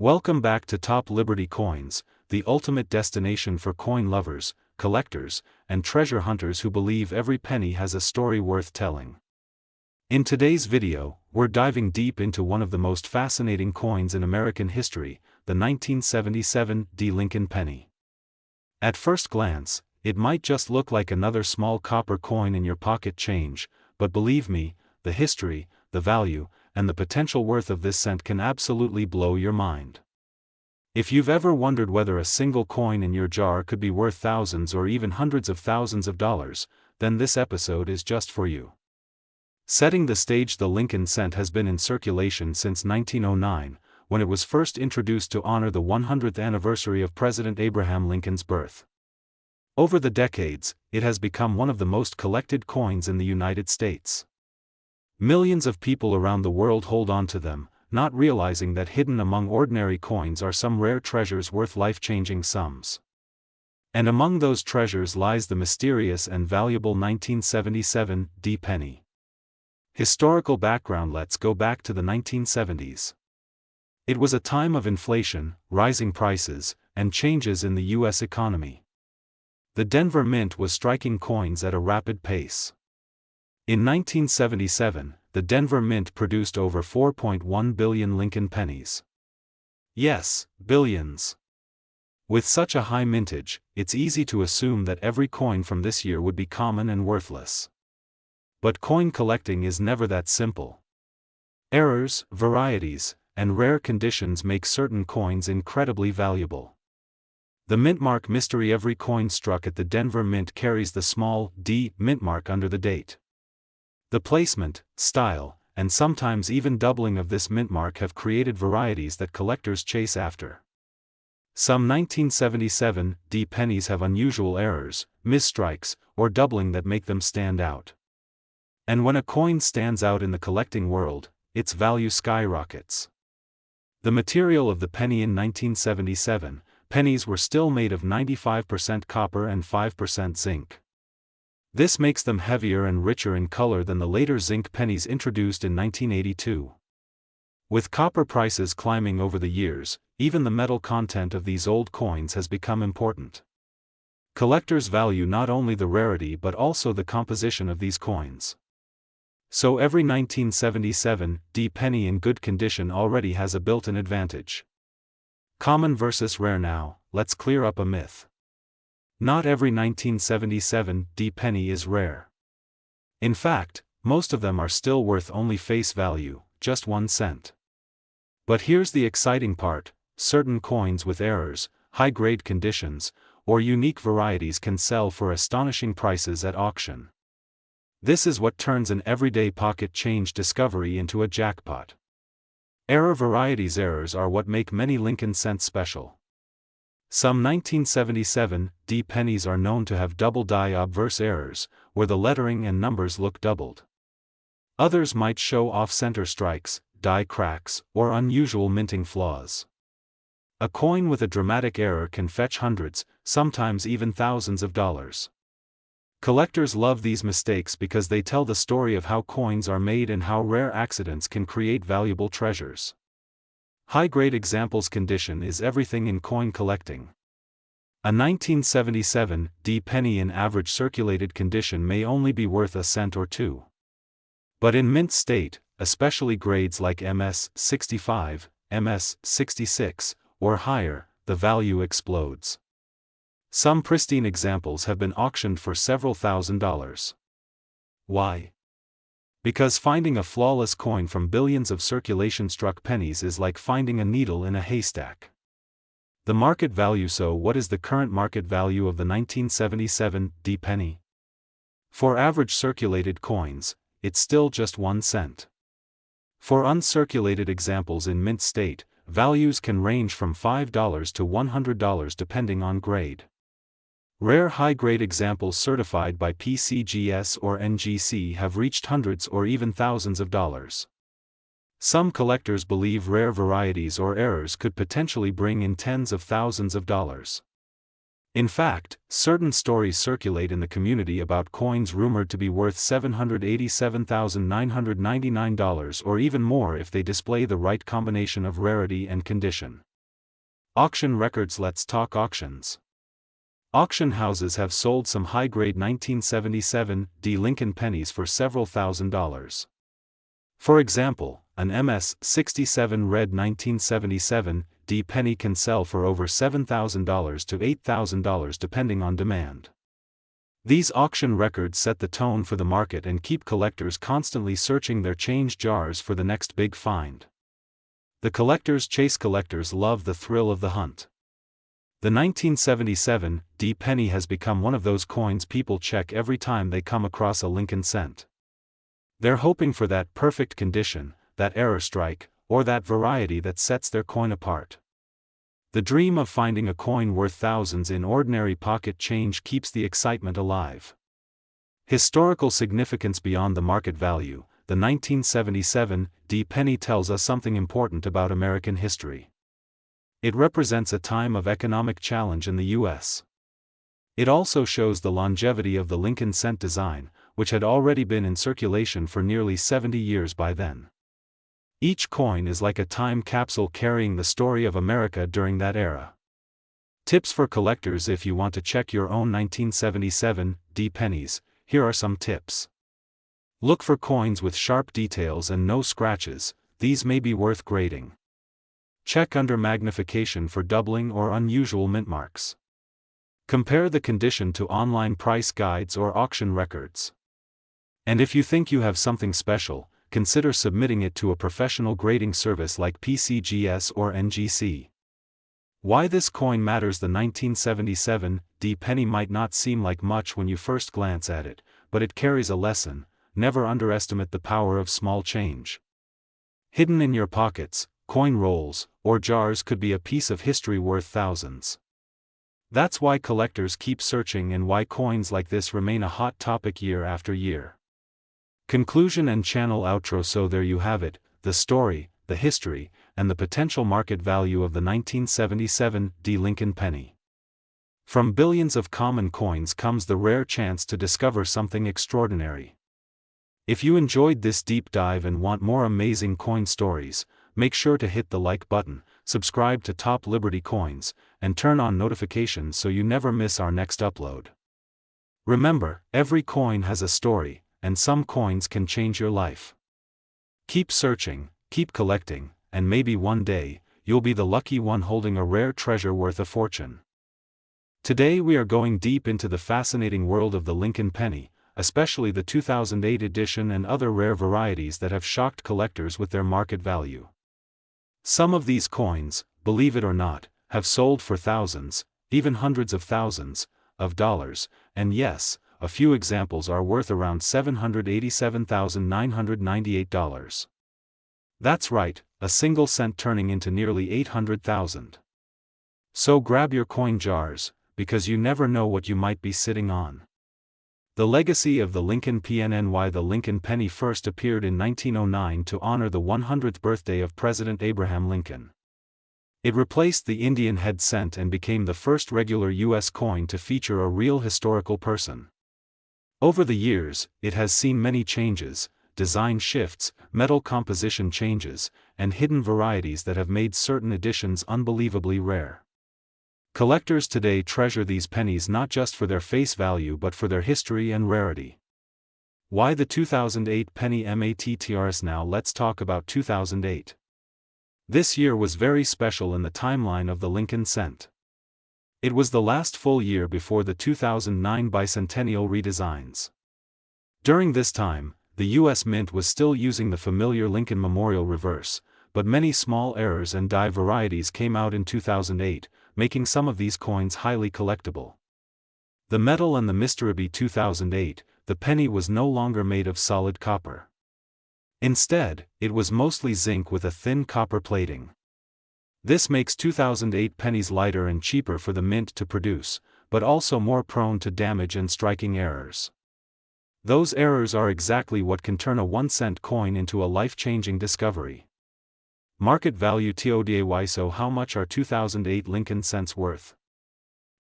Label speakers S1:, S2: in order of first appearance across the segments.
S1: Welcome back to Top Liberty Coins, the ultimate destination for coin lovers, collectors, and treasure hunters who believe every penny has a story worth telling. In today's video, we're diving deep into one of the most fascinating coins in American history, the 1977 D. Lincoln penny. At first glance, it might just look like another small copper coin in your pocket change, but believe me, the history, the value, and the potential worth of this cent can absolutely blow your mind. If you've ever wondered whether a single coin in your jar could be worth thousands or even hundreds of thousands of dollars, then this episode is just for you. Setting the stage, the Lincoln cent has been in circulation since 1909, when it was first introduced to honor the 100th anniversary of President Abraham Lincoln's birth. Over the decades, it has become one of the most collected coins in the United States. Millions of people around the world hold on to them, not realizing that hidden among ordinary coins are some rare treasures worth life-changing sums. And among those treasures lies the mysterious and valuable 1977 D penny. Historical background: let's go back to the 1970s. It was a time of inflation, rising prices, and changes in the U.S. economy. The Denver Mint was striking coins at a rapid pace. In 1977, the Denver Mint produced over 4.1 billion Lincoln pennies. Yes, billions. With such a high mintage, it's easy to assume that every coin from this year would be common and worthless. But coin collecting is never that simple. Errors, varieties, and rare conditions make certain coins incredibly valuable. The mintmark mystery: every coin struck at the Denver Mint carries the small D mintmark under the date. The placement, style, and sometimes even doubling of this mintmark have created varieties that collectors chase after. Some 1977 D pennies have unusual errors, misstrikes, or doubling that make them stand out. And when a coin stands out in the collecting world, its value skyrockets. The material of the penny: in 1977, pennies were still made of 95% copper and 5% zinc. This makes them heavier and richer in color than the later zinc pennies introduced in 1982. With copper prices climbing over the years, even the metal content of these old coins has become important. Collectors value not only the rarity but also the composition of these coins. So every 1977 D penny in good condition already has a built-in advantage. Common versus rare. Now, let's clear up a myth. Not every 1977 D penny is rare. In fact, most of them are still worth only face value, just 1 cent. But here's the exciting part: certain coins with errors, high-grade conditions, or unique varieties can sell for astonishing prices at auction. This is what turns an everyday pocket change discovery into a jackpot. Error varieties: errors are what make many Lincoln cents special. Some 1977 D pennies are known to have double die obverse errors, where the lettering and numbers look doubled. Others might show off-center strikes, die cracks, or unusual minting flaws. A coin with a dramatic error can fetch hundreds, sometimes even thousands of dollars. Collectors love these mistakes because they tell the story of how coins are made and how rare accidents can create valuable treasures. High-grade examples: condition is everything in coin collecting. A 1977 D penny in average circulated condition may only be worth a cent or two. But in mint state, especially grades like MS 65, MS 66, or higher, the value explodes. Some pristine examples have been auctioned for several $1,000s. Why? Because finding a flawless coin from billions of circulation-struck pennies is like finding a needle in a haystack. The market value: so what is the current market value of the 1977 D penny? For average circulated coins, it's still just 1 cent. For uncirculated examples in mint state, values can range from $5 to $100 depending on grade. Rare high-grade examples certified by PCGS or NGC have reached hundreds or even thousands of dollars. Some collectors believe rare varieties or errors could potentially bring in tens of thousands of dollars. In fact, certain stories circulate in the community about coins rumored to be worth $787,999 or even more if they display the right combination of rarity and condition. Auction records. Let's talk auctions. Auction houses have sold some high-grade 1977 D Lincoln pennies for several $1,000s. For example, an MS-67 red 1977 D penny can sell for over $7,000 to $8,000 depending on demand. These auction records set the tone for the market and keep collectors constantly searching their change jars for the next big find. The collectors chase. Collectors love the thrill of the hunt. The 1977 D penny has become one of those coins people check every time they come across a Lincoln cent. They're hoping for that perfect condition, that error strike, or that variety that sets their coin apart. The dream of finding a coin worth thousands in ordinary pocket change keeps the excitement alive. Historical significance. Beyond the market value, the 1977 D penny tells us something important about American history. It represents a time of economic challenge in the U.S. It also shows the longevity of the Lincoln cent design, which had already been in circulation for nearly 70 years by then. Each coin is like a time capsule carrying the story of America during that era. Tips for collectors. If you want to check your own 1977 D pennies, here are some tips. Look for coins with sharp details and no scratches. These may be worth grading. Check under magnification for doubling or unusual mint marks. Compare the condition to online price guides or auction records. And if you think you have something special, consider submitting it to a professional grading service like PCGS or NGC. Why this coin matters. The 1977 D penny might not seem like much when you first glance at it, but it carries a lesson: never underestimate the power of small change. Hidden in your pockets, coin rolls, or jars could be a piece of history worth thousands. That's why collectors keep searching and why coins like this remain a hot topic year after year. Conclusion and channel outro. So there you have it, the story, the history, and the potential market value of the 1977 D Lincoln penny. From billions of common coins comes the rare chance to discover something extraordinary. If you enjoyed this deep dive and want more amazing coin stories, make sure to hit the like button, subscribe to Top Liberty Coins, and turn on notifications so you never miss our next upload. Remember, every coin has a story, and some coins can change your life. Keep searching, keep collecting, and maybe one day, you'll be the lucky one holding a rare treasure worth a fortune. Today we are going deep into the fascinating world of the Lincoln penny, especially the 2008 edition and other rare varieties that have shocked collectors with their market value. Some of these coins, believe it or not, have sold for thousands, even hundreds of thousands, of dollars, and yes, a few examples are worth around $787,998. That's right, a single cent turning into nearly 800,000. So grab your coin jars, because you never know what you might be sitting on. The legacy of the Lincoln PNNY. The Lincoln penny first appeared in 1909 to honor the 100th birthday of President Abraham Lincoln. It replaced the Indian head cent and became the first regular U.S. coin to feature a real historical person. Over the years, it has seen many changes, design shifts, metal composition changes, and hidden varieties that have made certain editions unbelievably rare. Collectors today treasure these pennies not just for their face value but for their history and rarity. Why the 2008 penny matters? Now let's talk about 2008. This year was very special in the timeline of the Lincoln cent. It was the last full year before the 2009 bicentennial redesigns. During this time, the U.S. Mint was still using the familiar Lincoln Memorial reverse, but many small errors and die varieties came out in 2008, making some of these coins highly collectible. The metal and the mystery. 2008, the penny was no longer made of solid copper. Instead, it was mostly zinc with a thin copper plating. This makes 2008 pennies lighter and cheaper for the mint to produce, but also more prone to damage and striking errors. Those errors are exactly what can turn a 1-cent coin into a life-changing discovery. Market value today. So how much are 2008 Lincoln cents worth?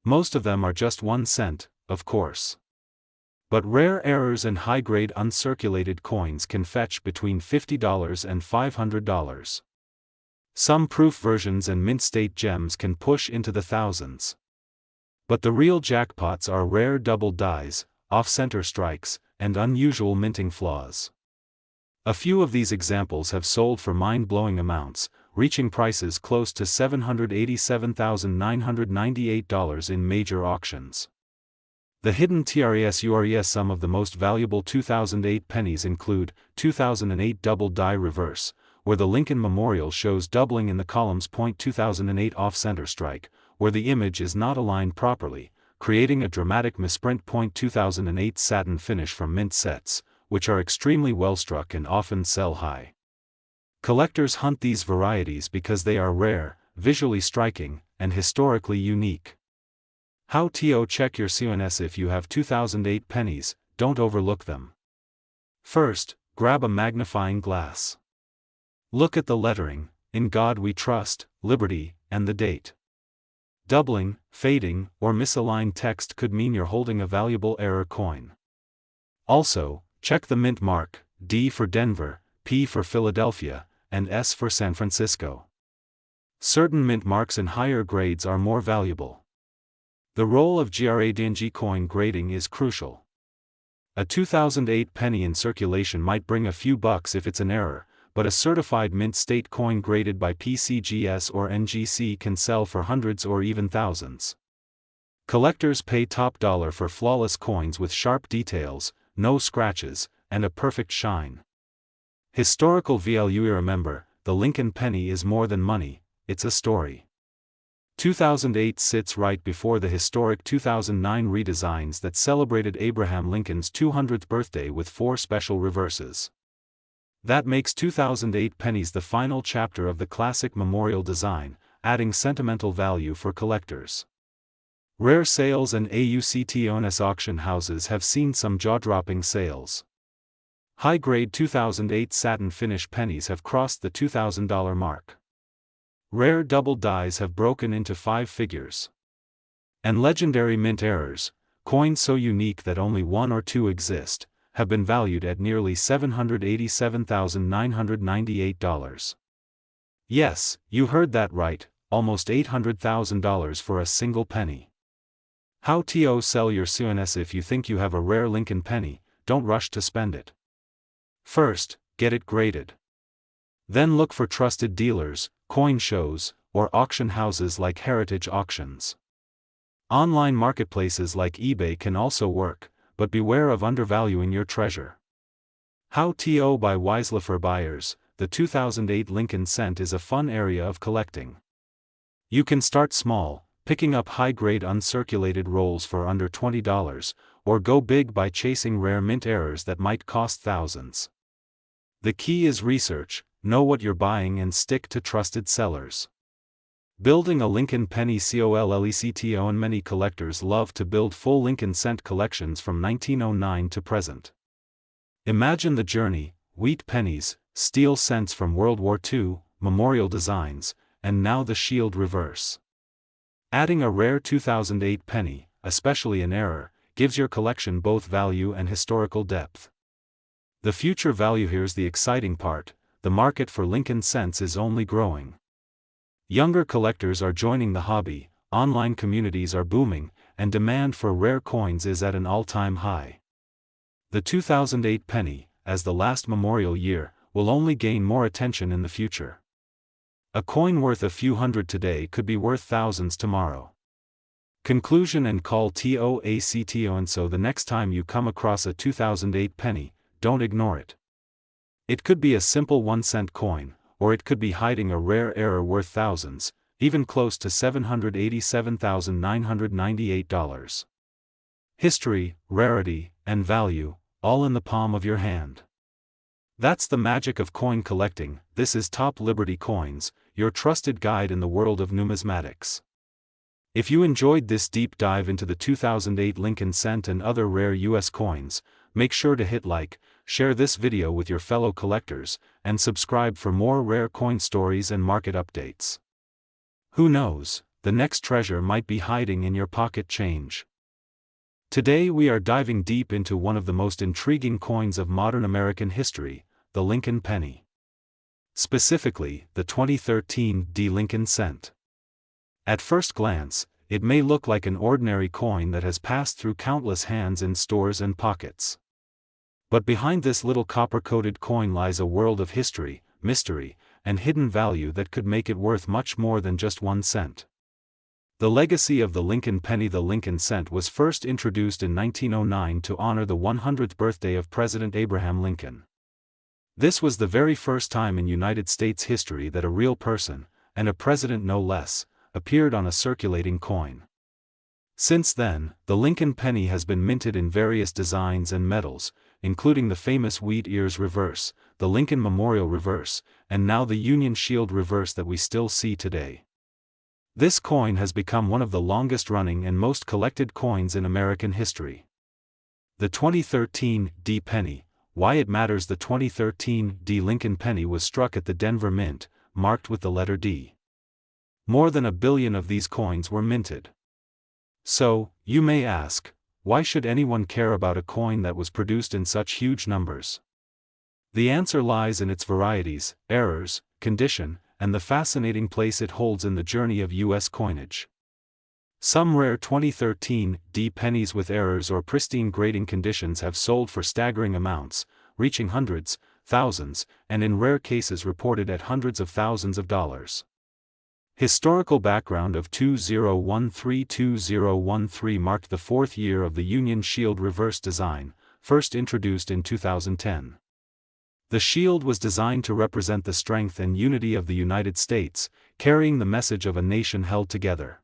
S1: Most of them are just 1 cent, of course. But rare errors and high-grade uncirculated coins can fetch between $50 and $500. Some proof versions and mint state gems can push into the thousands. But the real jackpots are rare double dies, off-center strikes, and unusual minting flaws. A few of these examples have sold for mind-blowing amounts, reaching prices close to $787,998 in major auctions. The hidden TRESURES. Some of the most valuable 2008 pennies include 2008 double die reverse, where the Lincoln Memorial shows doubling in the columns. 2008 off-center strike, where the image is not aligned properly, creating a dramatic misprint. 2008 satin finish from mint sets, which are extremely well struck and often sell high. Collectors hunt these varieties because they are rare, visually striking, and historically unique. How to check your CONS. If you have 2008 pennies, don't overlook them. First, grab a magnifying glass. Look at the lettering, "In God We Trust," "Liberty," and the date. Doubling, fading, or misaligned text could mean you're holding a valuable error coin. Also, check the mint mark, D for Denver, P for Philadelphia, and S for San Francisco. Certain mint marks in higher grades are more valuable. The role of grading coin grading is crucial. A 2008 penny in circulation might bring a few bucks if it's an error, but a certified mint state coin graded by PCGS or NGC can sell for hundreds or even thousands. Collectors pay top dollar for flawless coins with sharp details, no scratches, and a perfect shine. Historical value. Remember, the Lincoln penny is more than money, it's a story. 2008 sits right before the historic 2009 redesigns that celebrated Abraham Lincoln's 200th birthday with 4 special reverses. That makes 2008 pennies the final chapter of the classic memorial design, adding sentimental value for collectors. Rare sales and AUCTONS auction houses have seen some jaw-dropping sales. High-grade 2008 satin finish pennies have crossed the $2,000 mark. Rare double dies have broken into 5 figures. And legendary mint errors, coins so unique that only 1 or 2 exist, have been valued at nearly $787,998. Yes, you heard that right, almost $800,000 for a single penny. How to sell your CONS. If you think you have a rare Lincoln penny, don't rush to spend it. First, get it graded. Then look for trusted dealers, coin shows, or auction houses like Heritage Auctions. Online marketplaces like eBay can also work, but beware of undervaluing your treasure. How to buy wisely. For buyers, the 2008 Lincoln cent is a fun area of collecting. You can start small, picking up high-grade uncirculated rolls for under $20, or go big by chasing rare mint errors that might cost thousands. The key is research, know what you're buying and stick to trusted sellers. Building a Lincoln penny collectible. And many collectors love to build full Lincoln cent collections from 1909 to present. Imagine the journey: wheat pennies, steel cents from World War II, memorial designs, and now the shield reverse. Adding a rare 2008 penny, especially an error, gives your collection both value and historical depth. The future value. Here's the exciting part: the market for Lincoln cents is only growing. Younger collectors are joining the hobby, online communities are booming, and demand for rare coins is at an all-time high. The 2008 penny, as the last memorial year, will only gain more attention in the future. A coin worth a few hundred today could be worth thousands tomorrow. Conclusion and call to action. And so the next time you come across a 2008 penny, don't ignore it. It could be a simple 1-cent coin, or it could be hiding a rare error worth thousands, even close to $787,998. History, rarity, and value, all in the palm of your hand. That's the magic of coin collecting. This is Top Liberty Coins, your trusted guide in the world of numismatics. If you enjoyed this deep dive into the 2008 Lincoln cent and other rare US coins, make sure to hit like, share this video with your fellow collectors, and subscribe for more rare coin stories and market updates. Who knows, the next treasure might be hiding in your pocket change. Today we are diving deep into one of the most intriguing coins of modern American history, the Lincoln penny. Specifically, the 2013 D Lincoln cent. At first glance, it may look like an ordinary coin that has passed through countless hands in stores and pockets. But behind this little copper-coated coin lies a world of history, mystery, and hidden value that could make it worth much more than just 1 cent. The legacy of the Lincoln penny. The Lincoln cent was first introduced in 1909 to honor the 100th birthday of President Abraham Lincoln. This was the very first time in United States history that a real person, and a president no less, appeared on a circulating coin. Since then, the Lincoln penny has been minted in various designs and metals, including the famous wheat ears reverse, the Lincoln Memorial reverse, and now the Union Shield reverse that we still see today. This coin has become one of the longest-running and most collected coins in American history. The 2013 D penny. Why it matters. The 2013 D Lincoln penny was struck at the Denver Mint, marked with the letter D. More than 1 billion of these coins were minted. So, you may ask, why should anyone care about a coin that was produced in such huge numbers? The answer lies in its varieties, errors, condition, and the fascinating place it holds in the journey of U.S. coinage. Some rare 2013 D pennies with errors or pristine grading conditions have sold for staggering amounts, reaching hundreds, thousands, and in rare cases reported at hundreds of thousands of dollars. Historical background of 2013-2013 marked the 4th year of the Union Shield reverse design, first introduced in 2010. The shield was designed to represent the strength and unity of the United States, carrying the message of a nation held together.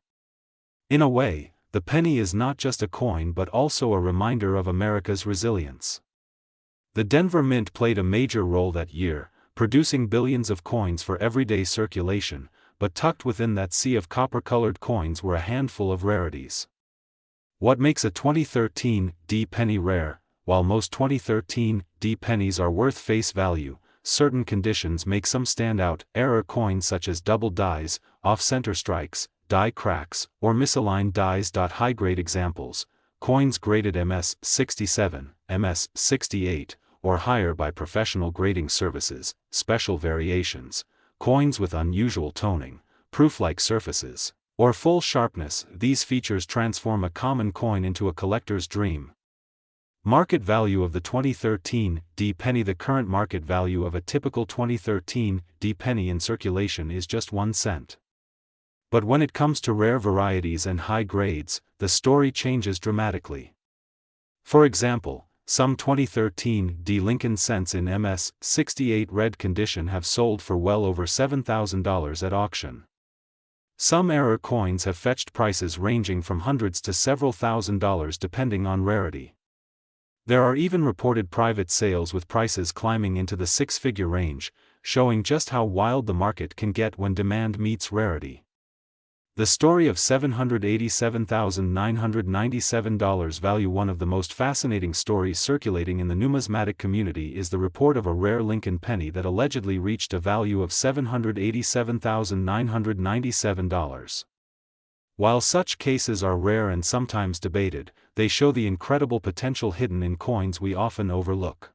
S1: In a way, the penny is not just a coin but also a reminder of America's resilience. The Denver Mint played a major role that year, producing billions of coins for everyday circulation, but tucked within that sea of copper-colored coins were a handful of rarities. What makes a 2013 D penny rare? While most 2013 D pennies are worth face value, certain conditions make some stand out. Error coins such as double dies, off-center strikes, die cracks, or misaligned dies. High-grade examples, coins graded MS-67, MS-68, or higher by professional grading services, special variations, coins with unusual toning, proof-like surfaces, or full sharpness. These features transform a common coin into a collector's dream. Market value of the 2013 D penny. The current market value of a typical 2013 D penny in circulation is just 1 cent. But when it comes to rare varieties and high grades, the story changes dramatically. For example, some 2013 D Lincoln cents in MS-68 red condition have sold for well over $7,000 at auction. Some error coins have fetched prices ranging from hundreds to several $1,000s depending on rarity. There are even reported private sales with prices climbing into the 6-figure range, showing just how wild the market can get when demand meets rarity. The story of $787,997 value. One of the most fascinating stories circulating in the numismatic community is the report of a rare Lincoln penny that allegedly reached a value of $787,997. While such cases are rare and sometimes debated, they show the incredible potential hidden in coins we often overlook.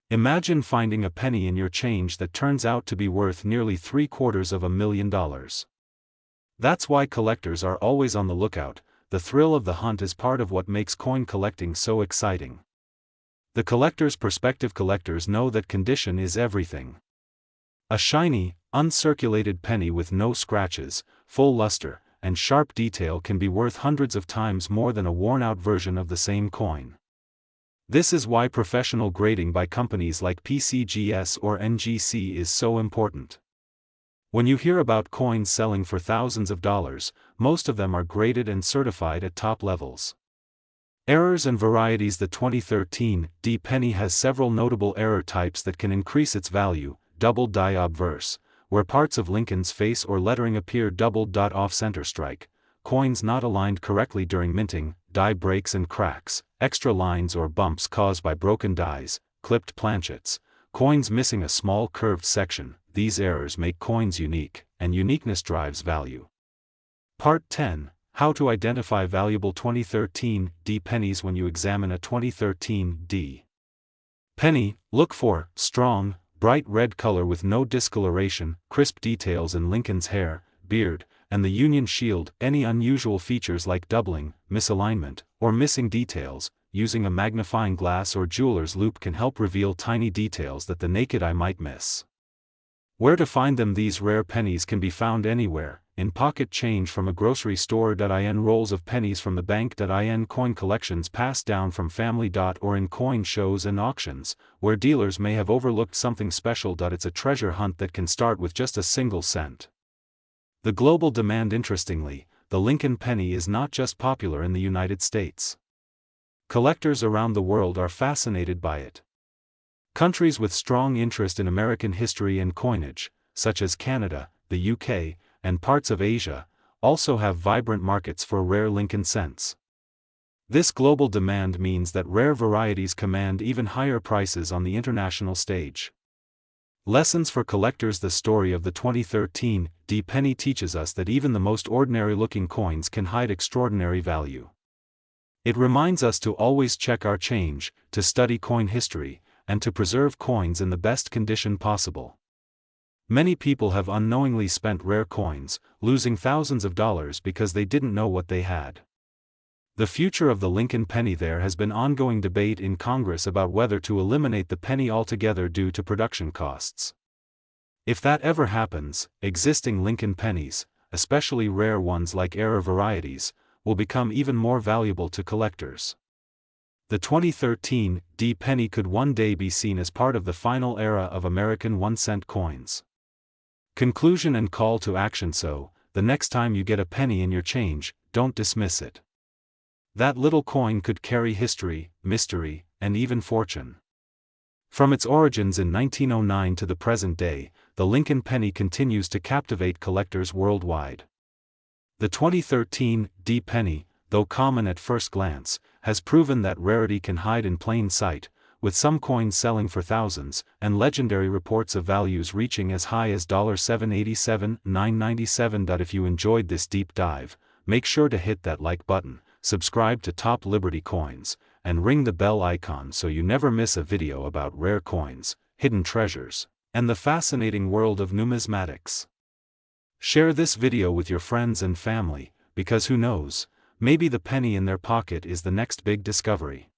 S1: Imagine finding a penny in your change that turns out to be worth nearly $750,000. That's why collectors are always on the lookout. The thrill of the hunt is part of what makes coin collecting so exciting. The collector's perspective. Collectors know that condition is everything. A shiny, uncirculated penny with no scratches, full luster, and sharp detail can be worth hundreds of times more than a worn-out version of the same coin. This is why professional grading by companies like PCGS or NGC is so important. When you hear about coins selling for thousands of dollars, most of them are graded and certified at top levels. Errors and varieties. The 2013 D penny has several notable error types that can increase its value. Double die obverse, where parts of Lincoln's face or lettering appear doubled. Off-center strike, coins not aligned correctly during minting. Die breaks and cracks, extra lines or bumps caused by broken dies. Clipped planchets, coins missing a small curved section. These errors make coins unique, and uniqueness drives value. Part 10. How to identify valuable 2013 D pennies. When you examine a 2013 D penny, look for strong, bright red color with no discoloration, crisp details in Lincoln's hair, beard, and the Union shield. Any unusual features like doubling, misalignment, or missing details, using a magnifying glass or jeweler's loupe can help reveal tiny details that the naked eye might miss. Where to find them? These rare pennies can be found anywhere: in pocket change from a grocery store, in rolls of pennies from the bank, in coin collections passed down from family, or in coin shows and auctions, where dealers may have overlooked something special. It's a treasure hunt that can start with just a single cent. The global demand. Interestingly, the Lincoln penny is not just popular in the United States. Collectors around the world are fascinated by it. Countries with strong interest in American history and coinage, such as Canada, the UK, and parts of Asia, also have vibrant markets for rare Lincoln cents. This global demand means that rare varieties command even higher prices on the international stage. Lessons for collectors. The story of the 2013 D penny teaches us that even the most ordinary-looking coins can hide extraordinary value. It reminds us to always check our change, to study coin history, and to preserve coins in the best condition possible. Many people have unknowingly spent rare coins, losing thousands of dollars because they didn't know what they had. The future of the Lincoln penny. There has been ongoing debate in Congress about whether to eliminate the penny altogether due to production costs. If that ever happens, existing Lincoln pennies, especially rare ones like error varieties, will become even more valuable to collectors. The 2013 D penny could one day be seen as part of the final era of American 1-cent coins. Conclusion and call to action. So, the next time you get a penny in your change, don't dismiss it. That little coin could carry history, mystery, and even fortune. From its origins in 1909 to the present day, the Lincoln penny continues to captivate collectors worldwide. The 2013 D penny, though common at first glance, has proven that rarity can hide in plain sight, with some coins selling for thousands, and legendary reports of values reaching as high as $787, $997. If you enjoyed this deep dive, make sure to hit that like button, subscribe to Top Liberty Coins, and ring the bell icon so you never miss a video about rare coins, hidden treasures, and the fascinating world of numismatics. Share this video with your friends and family, because who knows, maybe the penny in their pocket is the next big discovery.